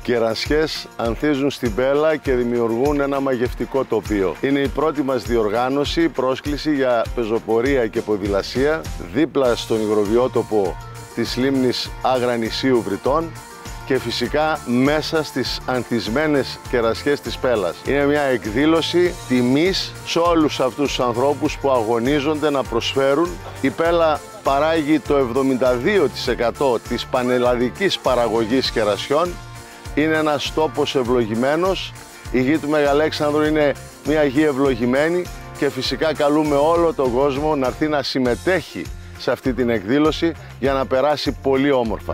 κερασιές ανθίζουν στην Πέλα και δημιουργούν ένα μαγευτικό τοπίο. Είναι η πρώτη μας διοργάνωση, πρόσκληση για πεζοπορία και ποδηλασία δίπλα στον υγροβιότοπο της λίμνης Άγρα Νησίου Βρυτών και φυσικά μέσα στις ανθισμένες κερασιές της Πέλας. Είναι μια εκδήλωση τιμής σε όλους αυτούς τους ανθρώπους που αγωνίζονται να προσφέρουν. Η Πέλα παράγει το 72% της πανελλαδικής παραγωγής κερασιών. Είναι ένας τόπος ευλογημένος. Η γη του Μεγαλέξανδρου είναι μια γη ευλογημένη και φυσικά καλούμε όλο τον κόσμο να έρθει να συμμετέχει σε αυτή την εκδήλωση για να περάσει πολύ όμορφα.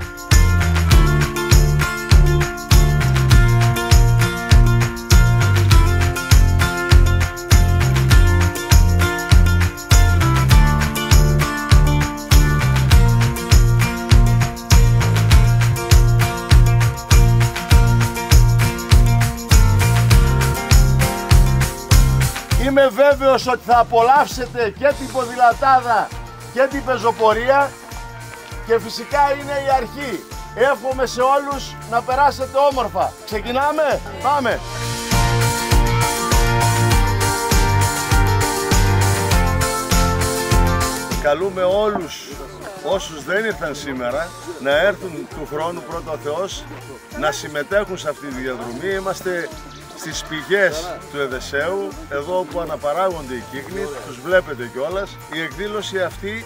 Είμαι βέβαιος ότι θα απολαύσετε και την ποδηλατάδα και την πεζοπορία και φυσικά είναι η αρχή. Εύχομαι σε όλους να περάσετε όμορφα. Ξεκινάμε, πάμε! Καλούμε όλους όσους δεν ήρθαν σήμερα να έρθουν του χρόνου πρώτα ο Θεός να συμμετέχουν σε αυτή τη διαδρομή. Είμαστε στις πηγές του Εδεσσέου, εδώ όπου αναπαράγονται οι κύκνοι, τους βλέπετε κιόλας. Η εκδήλωση αυτή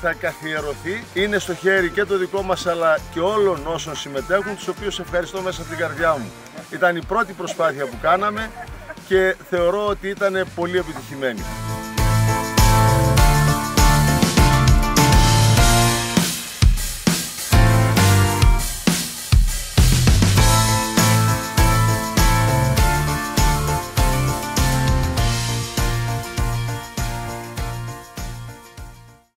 θα καθιερωθεί, είναι στο χέρι και το δικό μας αλλά και όλων όσων συμμετέχουν, τους οποίους ευχαριστώ μέσα από την καρδιά μου. Ήταν η πρώτη προσπάθεια που κάναμε και θεωρώ ότι ήταν πολύ επιτυχημένη.